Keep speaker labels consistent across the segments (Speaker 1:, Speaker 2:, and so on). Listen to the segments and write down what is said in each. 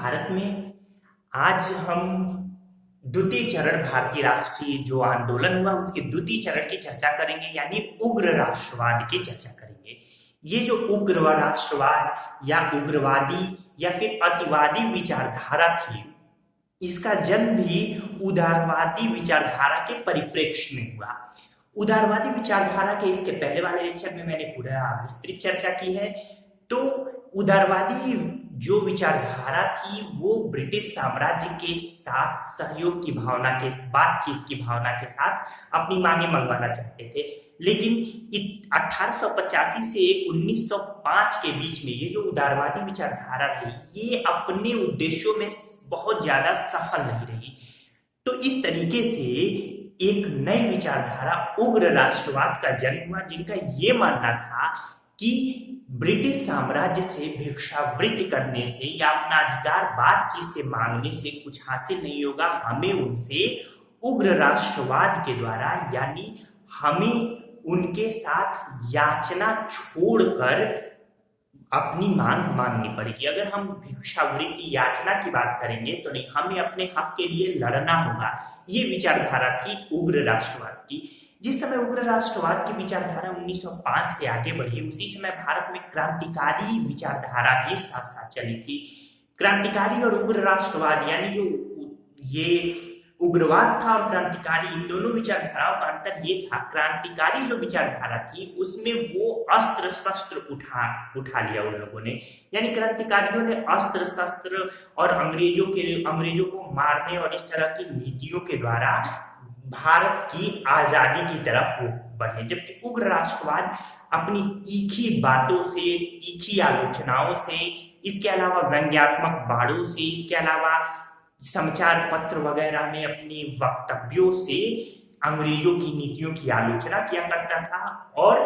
Speaker 1: भारत में आज हम द्वितीय चरण भारतीय राष्ट्रीय जो आंदोलन हुआ उसके द्वितीय चरण की चर्चा करेंगे, यानी उग्र राष्ट्रवाद की चर्चा करेंगे। ये जो उग्र राष्ट्रवाद या उग्रवादी या फिर अतिवादी विचारधारा थी, इसका जन्म भी उदारवादी विचारधारा के परिप्रेक्ष्य में हुआ। उदारवादी विचारधारा के इसके पहले वाले लेक्चर में मैंने पूरा विस्तृत चर्चा की है। तो उदारवादी जो विचारधारा थी वो ब्रिटिश साम्राज्य के साथ सहयोग की भावना के बातचीत की भावना के साथ अपनी मांगे मंगवाना चाहते थे, लेकिन 1885 से 1905 के बीच में ये जो उदारवादी विचारधारा रही ये अपने उद्देश्यों में बहुत ज्यादा सफल नहीं रही। तो इस तरीके से एक नई विचारधारा उग्र राष्ट्रवाद का जन्म हुआ, जिनका ये मानना था कि ब्रिटिश साम्राज्य से भिक्षावृत्ति करने से या अपना अधिकार बातचीत से मांगने से कुछ हासिल नहीं होगा। हमें उनसे उग्र राष्ट्रवाद के द्वारा, यानी हमें उनके साथ याचना छोड़कर अपनी मांग मांगनी पड़ेगी। अगर हम भिक्षावृत्ति याचना की बात करेंगे तो नहीं, हमें अपने हक के लिए लड़ना होगा। ये विचारधारा थी उग्र राष्ट्रवाद की। जिस समय उग्र राष्ट्रवाद की विचारधारा 1905 से आगे बढ़ी, उसी समय भारत में क्रांतिकारी विचारधारा भी साथ साथ चली थी। क्रांतिकारी और उग्र राष्ट्रवाद, यानी जो ये उग्रवाद था और क्रांतिकारी, इन दोनों विचारधाराओं का अंतर ये था, क्रांतिकारी जो विचारधारा थी उसमें वो अस्त्र शस्त्र उठा लिया उन लोगों ने, यानी क्रांतिकारियों ने अस्त्र शस्त्र और अंग्रेजों को मारने और इस तरह की नीतियों के द्वारा भारत की आजादी की तरफ बढ़े। जबकि उग्र राष्ट्रवाद अपनी तीखी बातों से, तीखी आलोचनाओं से, इसके अलावा व्यंग्यात्मक बाणों से, इसके अलावा समाचार पत्र वगैरह में अपने वक्तव्यों से अंग्रेजों की नीतियों की आलोचना किया करता था और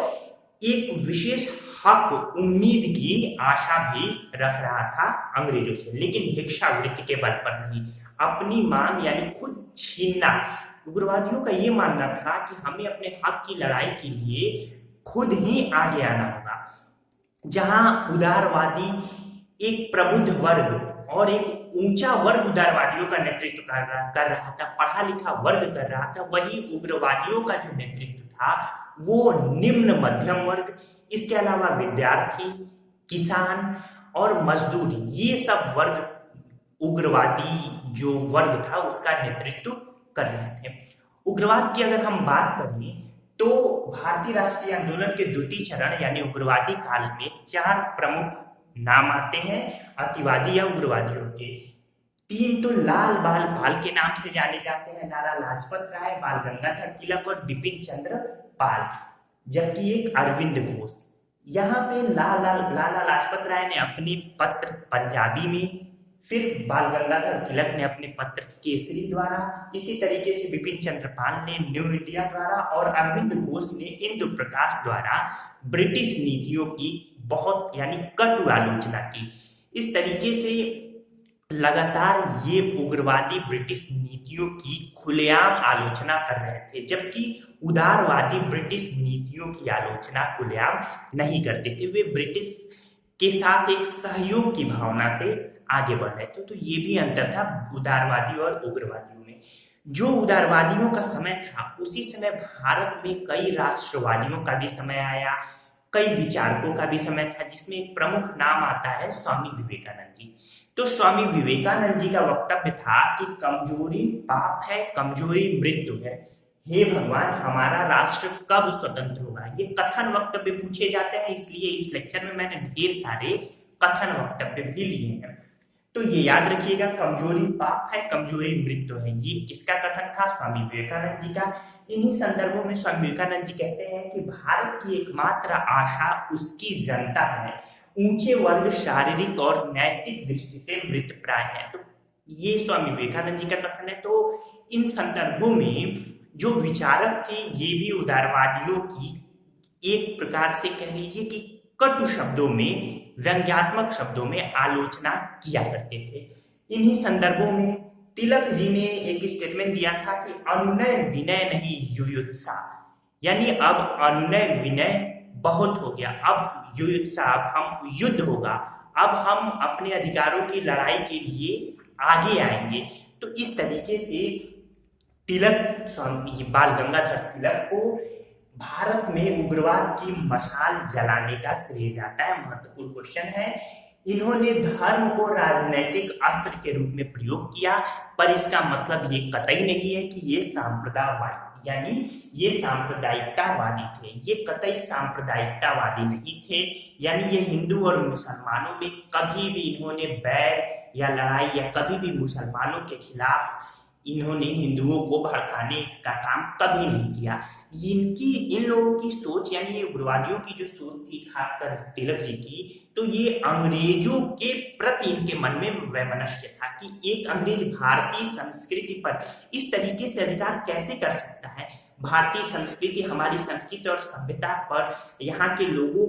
Speaker 1: एक विशेष हक, उम्मीद की आशा भी रख रहा था अंग्रेजों से, लेकिन भिक्षावृत्ति के बल पर नहीं, अपनी मांग यानी खुद छीनना। उग्रवादियों का ये मानना था कि हमें अपने हक की लड़ाई के लिए खुद ही आगे आना होगा। जहां उदारवादी एक प्रबुद्ध वर्ग और एक ऊंचा वर्ग उदारवादियों का नेतृत्व कर रहा था, पढ़ा लिखा वर्ग कर रहा था, वही उग्रवादियों का जो नेतृत्व था वो निम्न मध्यम वर्ग, इसके अलावा विद्यार्थी, किसान और मजदूर, ये सब वर्ग उग्रवादी जो वर्ग था उसका नेतृत्व कर रहे थे। उग्रवाद की अगर हम बात करें तो भारतीय राष्ट्रीय आंदोलन के द्वितीय चरण यानी उग्रवादी काल में 4 प्रमुख नाम आते हैं अतिवादी या उग्रवादियों के। 3 तो लाल बाल पाल के नाम से जाने जाते हैं, लाला लाजपत राय, बाल गंगाधर तिलक और बिपिन चंद्र पाल, जबकि एक अरविंद घोष। यहाँ पे लाला लाजपत राय ने अपने पत्र पंजाबी में, फिर बाल गंगाधर तिलक ने अपने पत्र केसरी द्वारा, इसी तरीके से बिपिन चंद्र पाल ने न्यू इंडिया द्वारा और अरविंद घोष ने इंदु प्रकाश द्वारा ब्रिटिश नीतियों की बहुत यानी कटु आलोचना की। इस तरीके से लगातार ये उग्रवादी ब्रिटिश नीतियों की खुलेआम आलोचना कर रहे थे, जबकि उदारवादी ब्रिटिश नीतियों की आलोचना खुलेआम नहीं करते थे। वे ब्रिटिश के साथ एक सहयोग की भावना से आगे बढ़ रहे थे। तो ये भी अंतर था उदारवादी और उग्रवादियों में। जो उदारवादियों का समय था उसी समय भारत में कई राष्ट्रवादियों का भी समय आया, कई विचारकों का भी समय था, जिसमें एक प्रमुख नाम आता है स्वामी विवेकानंद जी। तो स्वामी विवेकानंद जी का वक्तव्य था कि कमजोरी पाप है, कमजोरी मृत्यु है, हे भगवान हमारा राष्ट्र कब स्वतंत्र होगा। ये कथन वक्तव्य पूछे जाते हैं, इसलिए इस लेक्चर में मैंने ढेर सारे कथन वक्तव्य भी लिए हैं। तो ये याद रखिएगा, कमजोरी पाप है, कमजोरी मृत्यु है। ये किसका कथन था? स्वामी विवेकानंद जी का। इन्हीं संदर्भों में स्वामी विवेकानंद जी कहते हैं कि भारत की एकमात्र आशा उसकी जनता है, ऊंचे वर्ग शारीरिक और नैतिक दृष्टि से मृतप्राय है। तो ये स्वामी विवेकानंद जी का कथन है। तो इन संदर्भों में जो विचारक थे ये भी उदारवादियों की एक प्रकार से कह लीजिए कि कटु शब्दों में, व्यंग्यात्मक शब्दों में आलोचना किया करते थे। इन्हीं संदर्भों में तिलक जी ने एक स्टेटमेंट दिया था कि अनुनय विनय नहीं युयुत्सा, यानी अब अनुनय विनय बहुत हो गया, अब युयुत्सा, अब हम युद्ध होगा, अब हम अपने अधिकारों की लड़ाई के लिए आगे आएंगे। तो इस तरीके से बाल गंगाधर तिलक को भारत में उग्रवाद की मशाल जलाने का श्रेय जाता है। महत्वपूर्ण क्वेश्चन है। इन्होंने धर्म को राजनीतिक अस्त्र के रूप में प्रयोग किया, पर इसका मतलब ये कतई नहीं है कि ये सांप्रदायवादी यानी ये सांप्रदायिकतावादी थे। ये कतई सांप्रदायिकतावादी नहीं थे, यानी ये हिंदू और मुसलमानों में कभी भी इन्होंने बैर या लड़ाई या कभी भी मुसलमानों के खिलाफ इन्होंने हिंदुओं को भड़काने का काम कभी नहीं किया। इन लोगों की सोच यानी ये उग्रवादियों की जो सोच थी, खासकर तिलक जी की, तो ये अंग्रेजों के प्रति इनके मन में वैमनस्य था कि एक अंग्रेज भारतीय संस्कृति पर इस तरीके से अधिकार कैसे कर सकता है। भारतीय संस्कृति, हमारी संस्कृति और सभ्यता पर यहाँ के लोगों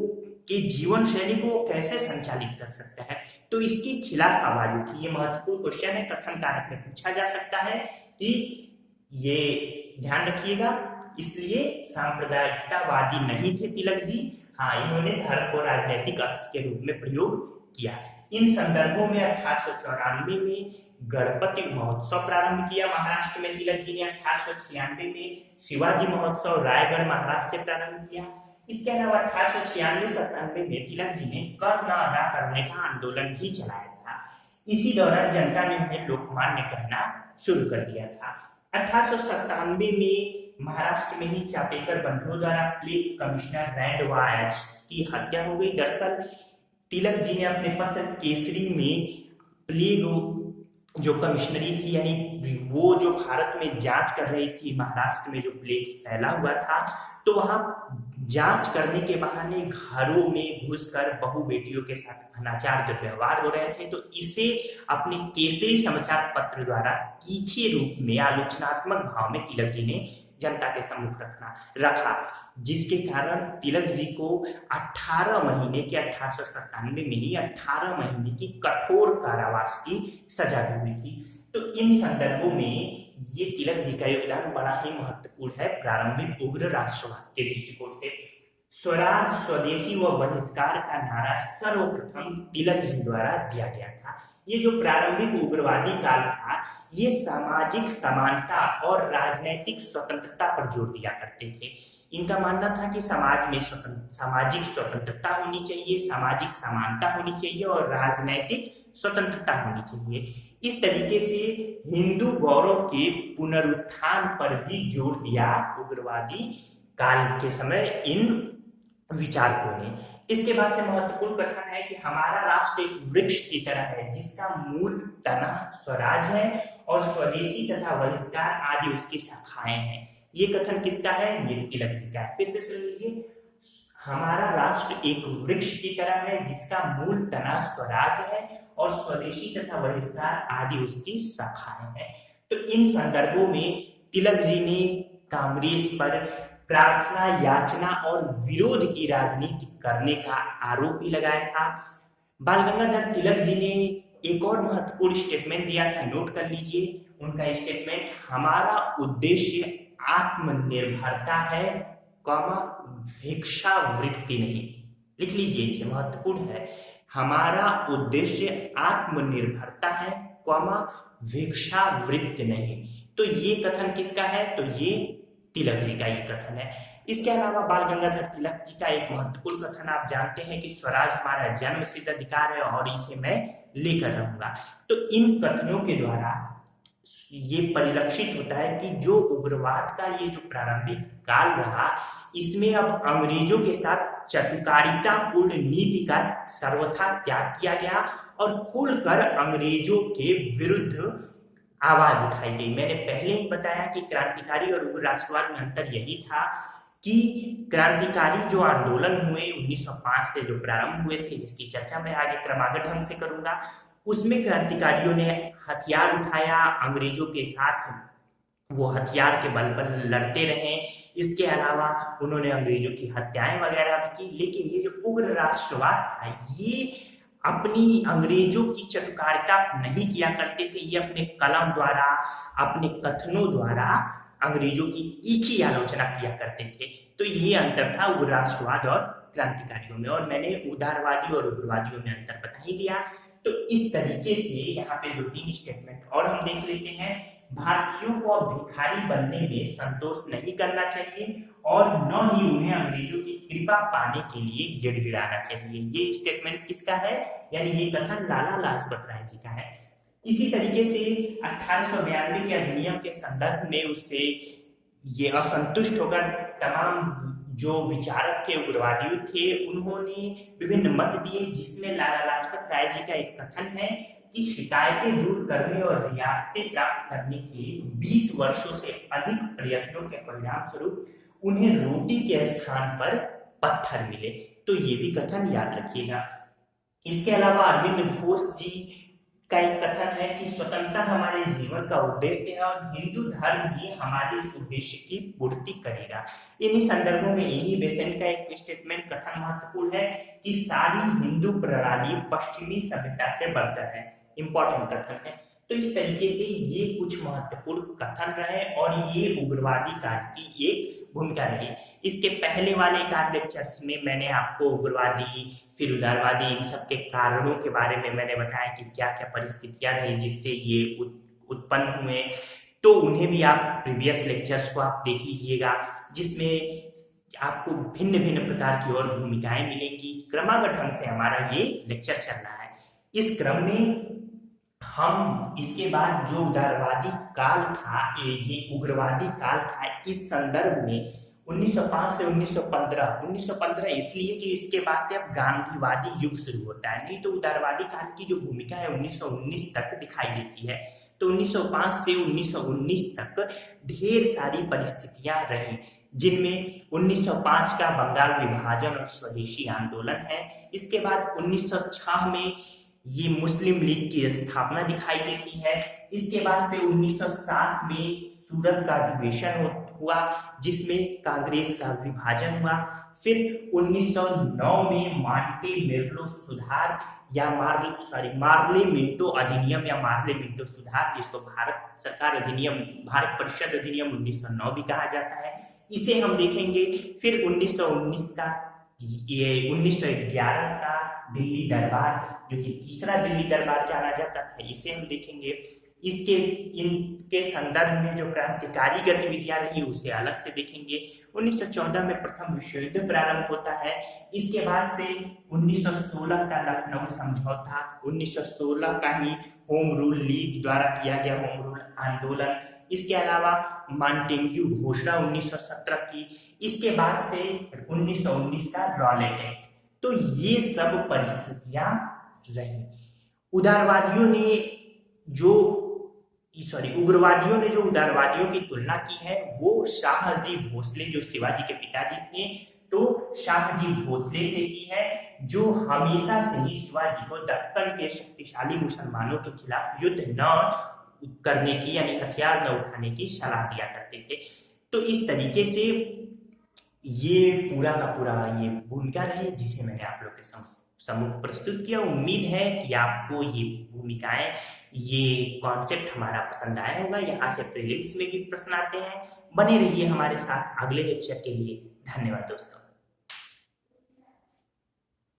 Speaker 1: के जीवन शैली को कैसे संचालित कर सकता है। तो इसके खिलाफ आवाज उठी। ये महत्वपूर्ण क्वेश्चन है, कथन कारक में पूछा जा सकता है कि ये ध्यान रखिएगा। इसलिए सांप्रदायिकतावादी नहीं थे तिलक जी। हाँ, इन्होंने धर्म को राजनीतिक अस्त्र के रूप में प्रयोग किया। इन संदर्भों में 1894 में गणपति महोत्सव प्रारंभ किया महाराष्ट्र में तिलक जी ने। 1896 में शिवाजी महोत्सव रायगढ़ महाराष्ट्र से प्रारंभ किया। इसके अलावा 1896-97 में तिलक जी ने कर न अदा करने का आंदोलन भी चलाया था। इसी दौरान जनता ने उन्हें लोकमान्य कहना शुरू कर दिया था। 1897 में महाराष्ट्र में ही चापेकर बंधुओं द्वारा प्लेग कमिश्नर रैंडवायज की हत्या हो गई। दरअसल तिलक जी ने अपने पत्र केसरी में प्लेग जो कमिश्नरी थी, यानी वो जो भारत में जांच कर रही थी महाराष्ट्र में जो प्लेग फैला हुआ था, तो वहां जांच करने के बहाने घरों में घुसकर बहु बेटियों के साथ अनाचार दुर्व्यवहार हो रहे थे। तो इसे अपने केसरी समाचार पत्र द्वारा तीखे रूप में आलोचनात्मक भाव में तिलक जी ने जनता के सम्मुख रखा, जिसके कारण तिलक जी को 18 महीने के 1897 में ही 18 महीने की कठोर कारावास की सजा भी हुई थी। तो इन संदर्भों में ये तिलक जी का योगदान बड़ा ही महत्वपूर्ण है प्रारंभिक उग्र राष्ट्रवाद के दृष्टिकोण से। स्वराज, स्वदेशी व बहिष्कार का नारा सर्वप्रथम तिलक जी द्वारा दिया गया था। ये जो प्रारंभिक उग्रवादी काल था, ये सामाजिक समानता और राजनैतिक स्वतंत्रता पर जोर दिया करते थे। इनका मानना था कि समाज में सामाजिक स्वतंत्रता होनी चाहिए, सामाजिक समानता होनी चाहिए और राजनैतिक स्वतंत्रता होनी चाहिए। इस तरीके से हिंदू गौरव के पुनरुत्थान पर भी जोर दिया उग्रवादी काल के समय इन विचारकों ने। इसके बाद से महत्वपूर्ण कथन है कि हमारा राष्ट्र एक वृक्ष की तरह है जिसका मूल तना स्वराज है और स्वदेशी तथा बहिष्कार आदि उसकी शाखाएं हैं। ये कथन किसका है? ये तिलक जी का है। फिर से सुन लीजिए, हमारा राष्ट्र एक वृक्ष की तरह है जिसका मूल तना स्वराज है और स्वदेशी तथा बहिष्कार आदि उसकी शाखाएं हैं। तो इन संदर्भों में तिलक जी ने कांग्रेस पर प्रार्थना, याचना और विरोध की राजनीति करने का आरोप भी लगाया था। बाल गंगाधर तिलक जी ने एक और महत्वपूर्ण स्टेटमेंट दिया था, नोट कर लीजिए उनका स्टेटमेंट। हमारा उद्देश्य आत्मनिर्भरता है, भिक्षावृत्ति नहीं। लिख लीजिए, इसे महत्वपूर्ण है। हमारा उद्देश्य आत्मनिर्भरता है, भिक्षावृत्ति नहीं। तो ये कथन किसका है? तो ये तिलक जी का ये कथन है। इसके अलावा बाल गंगाधर तिलक जी का एक महत्वपूर्ण कथन आप जानते हैं कि स्वराज हमारा जन्म सिद्ध अधिकार है और इसे मैं लेकर रहूंगा। तो इन कथनों के द्वारा ये परिलक्षित होता है कि जो उग्रवाद का ये जो प्रारंभिक काल रहा, इसमें अब अंग्रेजों के साथ चटुकारितापूर्ण नीति का सर्वथा त्याग किया गया और खुलकर अंग्रेजों के विरुद्ध आवाज उठाई गई। मैंने पहले ही बताया कि क्रांतिकारी और उग्र राष्ट्रवाद में अंतर यही था कि क्रांतिकारी जो आंदोलन हुए 1905 से जो प्रारंभ हुए थे, जिसकी चर्चा मैं आगे क्रमागत ढंग से करूंगा, उसमें क्रांतिकारियों ने हथियार उठाया, अंग्रेजों के साथ वो हथियार के बल पर लड़ते रहे। इसके अलावा उन्होंने अंग्रेजों की हत्याएं वगैरह भी की। लेकिन ये जो उग्र राष्ट्रवाद था, ये अपनी अंग्रेजों की चटुकारिता नहीं किया करते थे। ये अपने कलम द्वारा, अपने कथनों द्वारा अंग्रेजों की तीखी आलोचना किया करते थे। तो ये अंतर था उग्र राष्ट्रवाद और क्रांतिकारियों में, और मैंने उदारवादी और उग्रवादियों में अंतर बता ही दिया। तो इस तरीके से यहाँ पे 2-3 स्टेटमेंट और हम देख लेते हैं। भारतीयों को अब भिखारी बनने में संतोष नहीं करना चाहिए और न ही उन्हें अंग्रेजों की कृपा पाने के लिए गिड़गिड़ाना चाहिए। ये स्टेटमेंट किसका है? यानी ये कथन लाला लाजपत राय जी का है। इसी तरीके से 1892 के अधिनियम के संदर्भ में उससे ये असंतुष्ट होकर तमाम जो विचारक थे, उग्रवादी थे, उन्होंने विभिन्न मत दिए, जिसमें लाला लाजपत राय जी का एक कथन है कि शिकायतें दूर करने और रियासतें प्राप्त करने के 20 वर्षों से अधिक प्रयत्नों के परिणाम स्वरूप उन्हें रोटी के स्थान पर पत्थर मिले। तो ये भी कथन याद रखिएगा। इसके अलावा अरविंद घोष जी का एक कथन है कि स्वतंत्रता हमारे जीवन का उद्देश्य है और हिंदू धर्म ही हमारे इस उद्देश्य की पूर्ति करेगा। इन्हीं संदर्भों में इन्हीं बेसेंट का एक स्टेटमेंट कथन महत्वपूर्ण है कि सारी हिंदू प्रणाली पश्चिमी सभ्यता से बढ़कर है। इंपॉर्टेंट कथन है। तो इस तरीके से ये कुछ महत्वपूर्ण कथन रहे और ये उग्रवादी काल की एक भूमिका रही। इसके पहले वाले एकाध लेक्चर्स में मैंने आपको उग्रवादी फिर उदारवादी इन सब के कारणों के बारे में मैंने बताया कि क्या क्या परिस्थितियां रही जिससे ये उत्पन्न हुए। तो उन्हें भी आप प्रीवियस लेक्चर्स को आप देख लीजिएगा, जिसमें आपको भिन्न भिन्न प्रकार की और भूमिकाएं मिलेंगी। क्रमागत ढंग से हमारा ये लेक्चर चल रहा है। इस क्रम में हम इसके बाद जो उदारवादी काल था, ये उग्रवादी काल था, इस संदर्भ में 1905 से 1915 इसलिए कि इसके बाद से अब गांधीवादी युग शुरू होता है। नहीं तो उदारवादी काल की जो भूमिका है 1919 तक दिखाई देती है। तो 1905 से 1919 तक ढेर सारी परिस्थितियां रही, जिनमें 1905 का बंगाल विभाजन और स्वदेशी आंदोलन है। इसके बाद 1906 में ये मुस्लिम लीग की स्थापना दिखाई देती है। इसके बाद से 1907 में सूरत का अधिवेशन हुआ, जिसमें कांग्रेस का विभाजन हुआ। फिर 1909 में मार्ले-मेंटो सुधार या मार्ले मिंटो अधिनियम या मार्ले मिंटो सुधार, जिसको भारत सरकार अधिनियम, भारत परिषद अधिनियम 1909 भी कहा जाता है, इसे हम देखेंगे। फिर 1919 का ये 1911 का दिल्ली दरबार, जो कि तीसरा दिल्ली दरबार जाना जाता था, इसे हम देखेंगे। इनके संदर्भ में जो क्रांतिकारी गतिविधियां रही उसे अलग से देखेंगे। 1914 में प्रथम विश्व युद्ध प्रारंभ होता है। इसके बाद से 1916 का लखनऊ समझौता, 1916 का ही होम रूल लीग द्वारा किया गया होम रूल आंदोलन, इसके अलावा मॉन्टेग्यू घोषणा 1917 की, इसके बाद से 1919 का रॉलेट एक्ट। तो ये सब परिस्थितियां रही। उग्रवादियों ने जो उदारवादियों की तुलना की है वो शाहजी भोसले, जो शिवाजी के पिताजी थे, तो शाहजी भोसले से की है, जो हमेशा से ही शिवाजी को दक्कन के शक्तिशाली मुसलमानों के खिलाफ युद्ध न करने की, यानी हथियार न उठाने की सलाह दिया करते थे। तो इस तरीके से ये पूरा का पूरा ये भूमिका रहे जिसे मैंने आप लोग के सम्मुख प्रस्तुत किया। उम्मीद है कि आपको ये भूमिकाएं, ये कॉन्सेप्ट हमारा पसंद आया होगा। यहाँ से प्रीलिम्स में भी प्रश्न आते हैं। बने रहिए हमारे साथ अगले लेक्चर के लिए। धन्यवाद दोस्तों।